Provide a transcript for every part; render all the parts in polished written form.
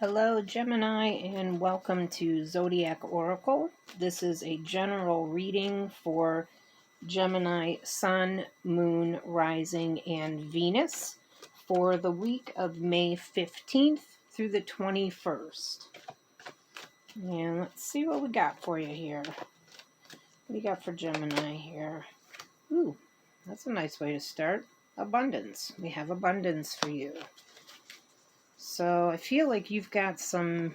Hello, Gemini, and welcome to Zodiac Oracle. This is a general reading for Gemini Sun, Moon, Rising, and Venus for the week of May 15th through the 21st. And let's see what we got for you here. What do you got for Gemini here? Ooh, that's a nice way to start. Abundance. We have abundance for you. So I feel like you've got some...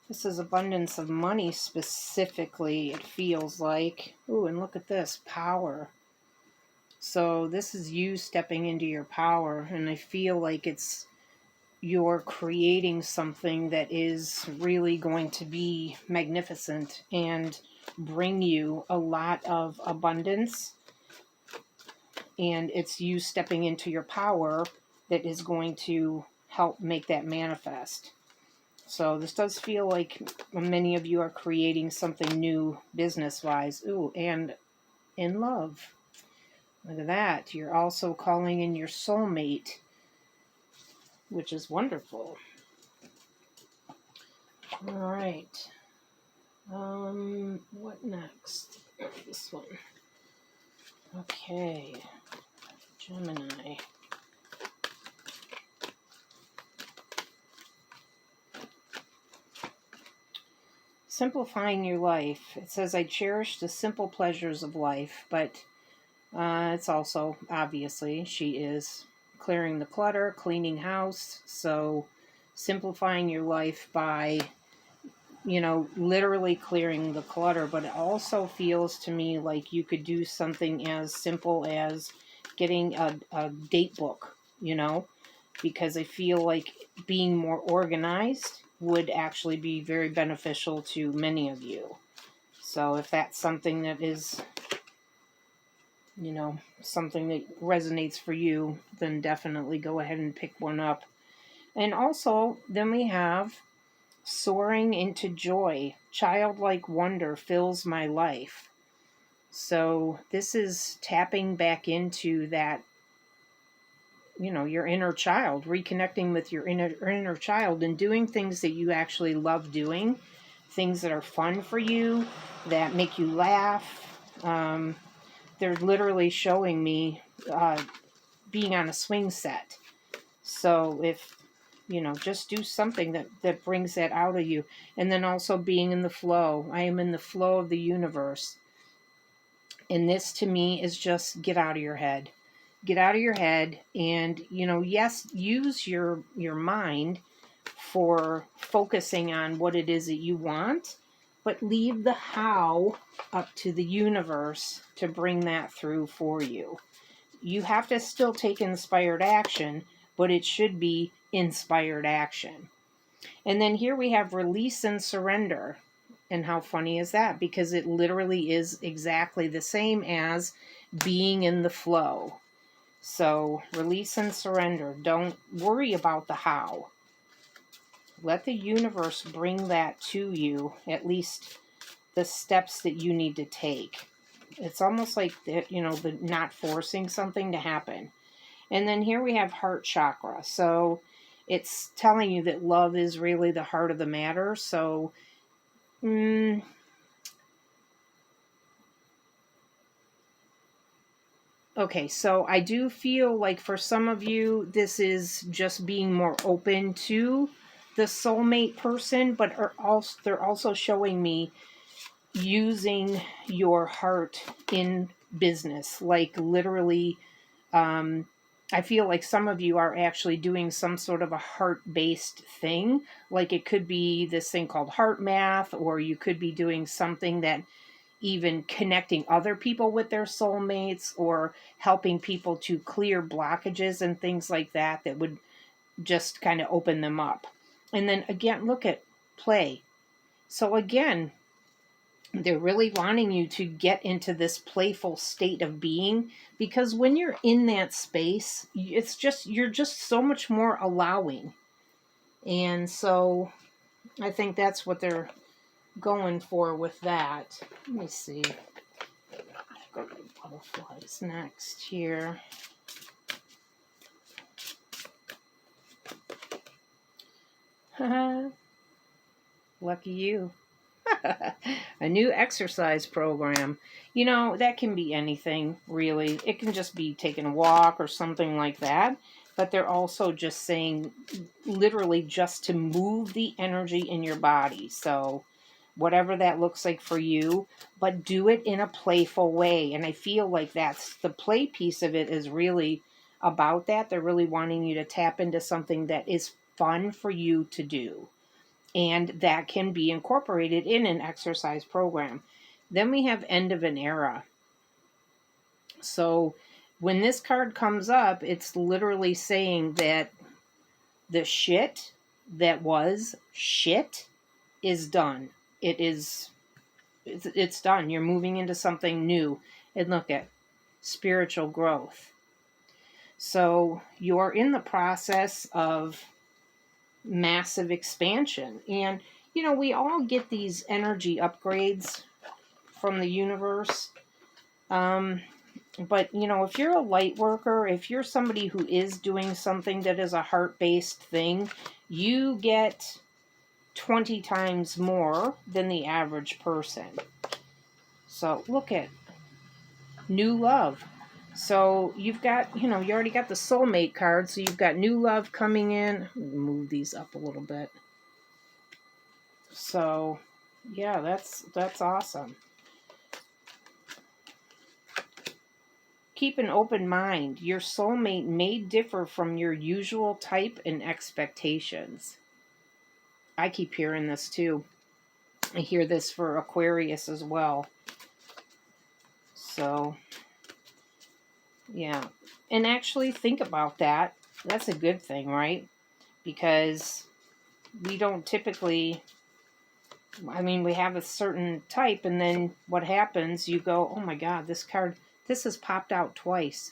This is abundance of money specifically, it feels like. Ooh, and look at this, power. So this is you stepping into your power, and I feel like you're creating something that is really going to be magnificent and bring you a lot of abundance. And it's you stepping into your power that is going to help make that manifest. So this does feel like many of you are creating something new business-wise. Ooh, and in love. Look at that. You're also calling in your soulmate, which is wonderful. All right. What next? This one. Okay. Gemini. Simplifying your life. It says, I cherish the simple pleasures of life, but it's also, obviously, she is clearing the clutter, cleaning house. So simplifying your life by, literally clearing the clutter. But it also feels to me like you could do something as simple as getting a date book, because I feel like being more organized would actually be very beneficial to many of you. So if that's something that is, something that resonates for you, then definitely go ahead and pick one up. And also, then we have Soaring into Joy. Childlike wonder fills my life. So this is tapping back into that, your inner child, reconnecting with your inner child and doing things that you actually love doing, things that are fun for you, that make you laugh. They're literally showing me being on a swing set. So if, just do something that brings that out of you. And then also being in the flow. I am in the flow of the universe. And this to me is just get out of your head. Get out of your head and, yes, use your mind for focusing on what it is that you want, but leave the how up to the universe to bring that through for you. You have to still take inspired action, but it should be inspired action. And then here we have release and surrender. And how funny is that? Because it literally is exactly the same as being in the flow. So release and surrender. Don't worry about the how. Let the universe bring that to you, at least the steps that you need to take. It's almost like the not forcing something to happen. And then here we have heart chakra. So it's telling you that love is really the heart of the matter. So okay, so I do feel like for some of you, this is just being more open to the soulmate person, but they're also showing me using your heart in business. Like literally, I feel like some of you are actually doing some sort of a heart-based thing. Like it could be this thing called heart math, or you could be doing something that even connecting other people with their soulmates or helping people to clear blockages and things like that that would just kind of open them up. And then again, look at play. So again, they're really wanting you to get into this playful state of being, because when you're in that space, you're just so much more allowing. And so I think that's what they're going for with that. Let me see. Go to butterflies next here. Lucky you. A new exercise program. You know, that can be anything, really. It can just be taking a walk or something like that. But they're also just saying, literally, just to move the energy in your body. So, whatever that looks like for you, but do it in a playful way. And I feel like that's the play piece of it is really about that. They're really wanting you to tap into something that is fun for you to do. And that can be incorporated in an exercise program. Then we have end of an era. So when this card comes up, it's literally saying that the shit that was shit is done. It's done. You're moving into something new. And look at spiritual growth. So you're in the process of massive expansion. And, you know, we all get these energy upgrades from the universe. But, you know, if you're a light worker, if you're somebody who is doing something that is a heart-based thing, you get 20 times more than the average person. So look at new love. So you've got, you know, you already got the soulmate card. So you've got new love coming in. Move these up a little bit. So yeah, that's awesome. Keep an open mind. Your soulmate may differ from your usual type and expectations. I keep hearing this too. I hear this for Aquarius as well. So, yeah. And actually think about that. That's a good thing, right? Because we don't typically, I mean, we have a certain type, and then what happens, you go, oh my God, this card, this has popped out twice.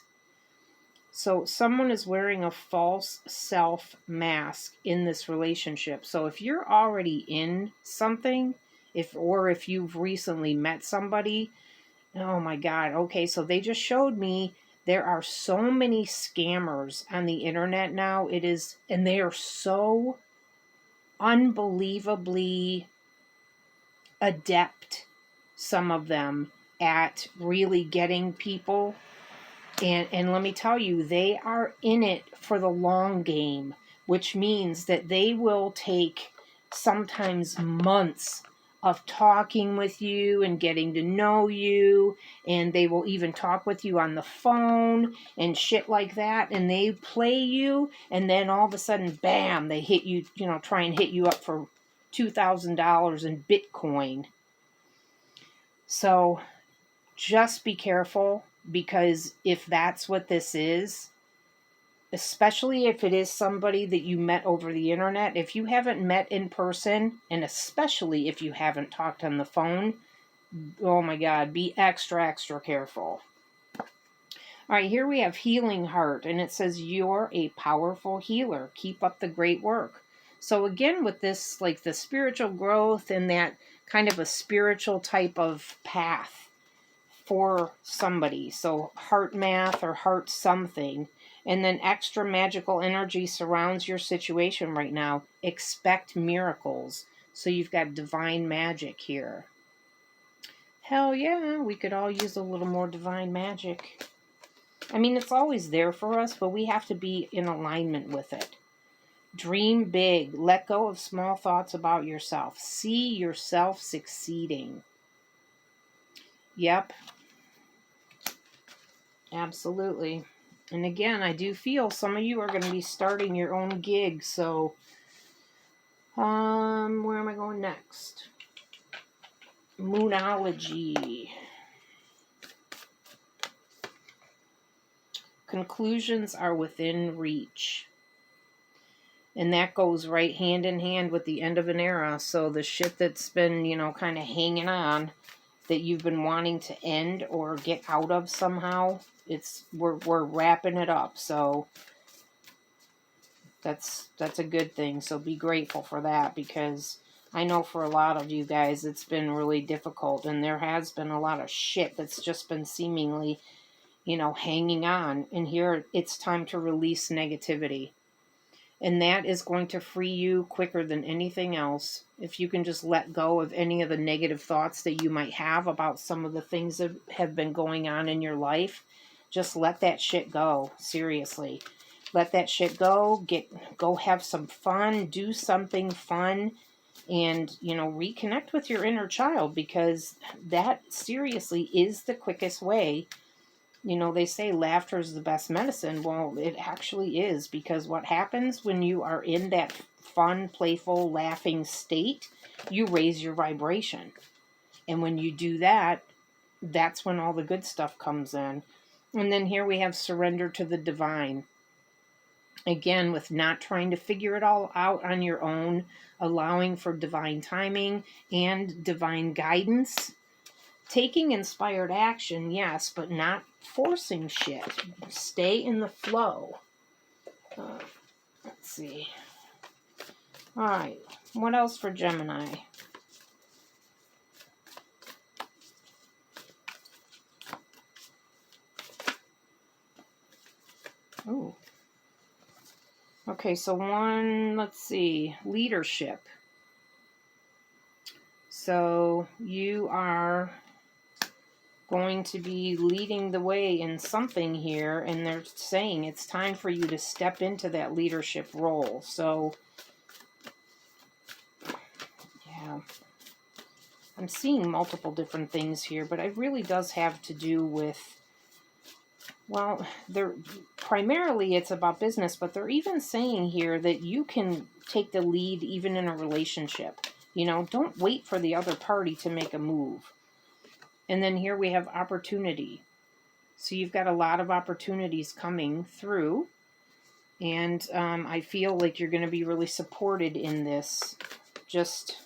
So someone is wearing a false self mask in this relationship. So if you're already in something, if you've recently met somebody, oh my God, okay, so they just showed me there are so many scammers on the internet now. And they are so unbelievably adept, some of them, at really getting people. And let me tell you, they are in it for the long game, which means that they will take sometimes months of talking with you and getting to know you, and they will even talk with you on the phone and shit like that, and they play you, and then all of a sudden, bam, they hit you, you know, try and hit you up for $2,000 in Bitcoin. So just be careful, because if that's what this is, especially if it is somebody that you met over the internet, if you haven't met in person, and especially if you haven't talked on the phone, oh my God, be extra, extra careful. All right, here we have Healing Heart, and it says, you're a powerful healer. Keep up the great work. So again, with this, like the spiritual growth and that kind of a spiritual type of path for somebody. So heart math or heart something. And then extra magical energy surrounds your situation right now. Expect miracles. So you've got divine magic here. Hell yeah, we could all use a little more divine magic. I mean, it's always there for us, but we have to be in alignment with it. Dream big. Let go of small thoughts about yourself. See yourself succeeding. Yep. Absolutely. And again, I do feel some of you are going to be starting your own gig. So, where am I going next? Moonology. Conclusions are within reach. And that goes right hand in hand with the end of an era. So the shit that's been, you know, kind of hanging on, that you've been wanting to end or get out of somehow, we're wrapping it up. So that's a good thing. So be grateful for that, because I know for a lot of you guys it's been really difficult, and there has been a lot of shit that's just been seemingly, you know, hanging on. And here it's time to release negativity. And that is going to free you quicker than anything else. If you can just let go of any of the negative thoughts that you might have about some of the things that have been going on in your life, just let that shit go. Seriously. Let that shit go. Go have some fun. Do something fun. And, reconnect with your inner child, because that seriously is the quickest way. They say laughter is the best medicine. Well, it actually is, because what happens when you are in that fun, playful, laughing state, you raise your vibration. And when you do that, that's when all the good stuff comes in. And then here we have surrender to the divine. Again, with not trying to figure it all out on your own, allowing for divine timing and divine guidance. Taking inspired action, yes, but not forcing shit. Stay in the flow. Let's see. All right. What else for Gemini? Ooh. Okay, so let's see. Leadership. So you are going to be leading the way in something here, and they're saying it's time for you to step into that leadership role. So, yeah, I'm seeing multiple different things here, but it really does have to do with, well, primarily it's about business, but they're even saying here that you can take the lead even in a relationship. Don't wait for the other party to make a move. And then here we have opportunity. So you've got a lot of opportunities coming through. And I feel like you're going to be really supported in this. Just,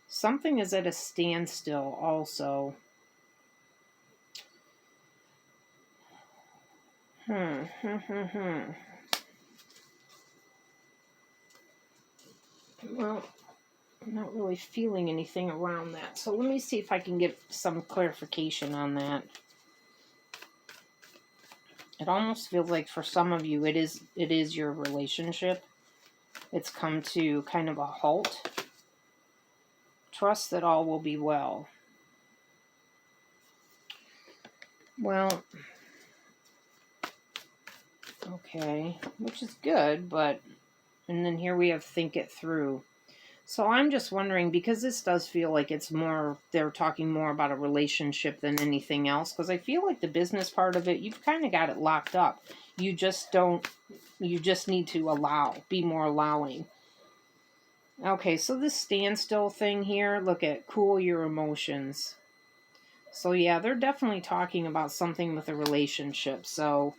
something is at a standstill also. Well, I'm not really feeling anything around that. So let me see if I can get some clarification on that. It almost feels like for some of you, it is your relationship. It's come to kind of a halt. Trust that all will be well. Well, okay, which is good, and then here we have think it through. So I'm just wondering, because this does feel like it's more, they're talking more about a relationship than anything else, because I feel like the business part of it, you've kind of got it locked up. You just need to be more allowing. Okay, so this standstill thing here, look at cool your emotions. So yeah, they're definitely talking about something with a relationship. So,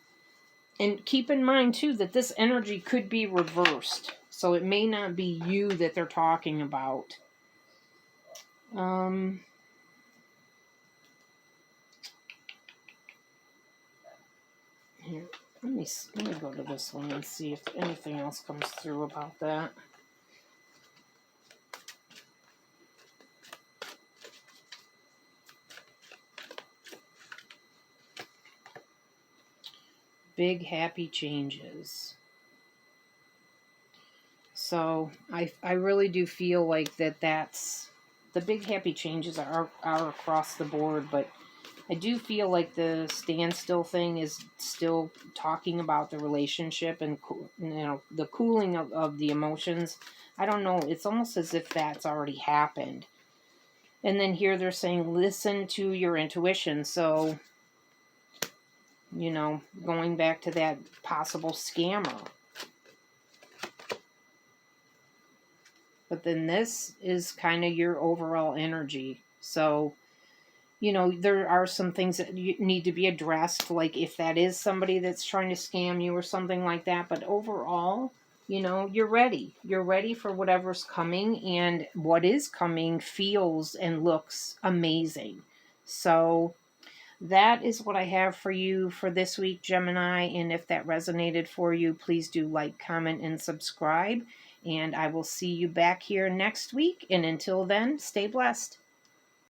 and keep in mind too that this energy could be reversed. So it may not be you that they're talking about. Here, let me go to this one and see if anything else comes through about that. Big happy changes. So I really do feel like that's the big happy changes are across the board, but I do feel like the standstill thing is still talking about the relationship and the cooling of the emotions. I don't know. It's almost as if that's already happened. And then here they're saying listen to your intuition. So, going back to that possible scammer. But then this is kind of your overall energy. So, there are some things that need to be addressed, like if that is somebody that's trying to scam you or something like that. But overall, you're ready. You're ready for whatever's coming, and what is coming feels and looks amazing. So that is what I have for you for this week, Gemini. And if that resonated for you, please do like, comment, and subscribe. And I will see you back here next week. And until then, stay blessed.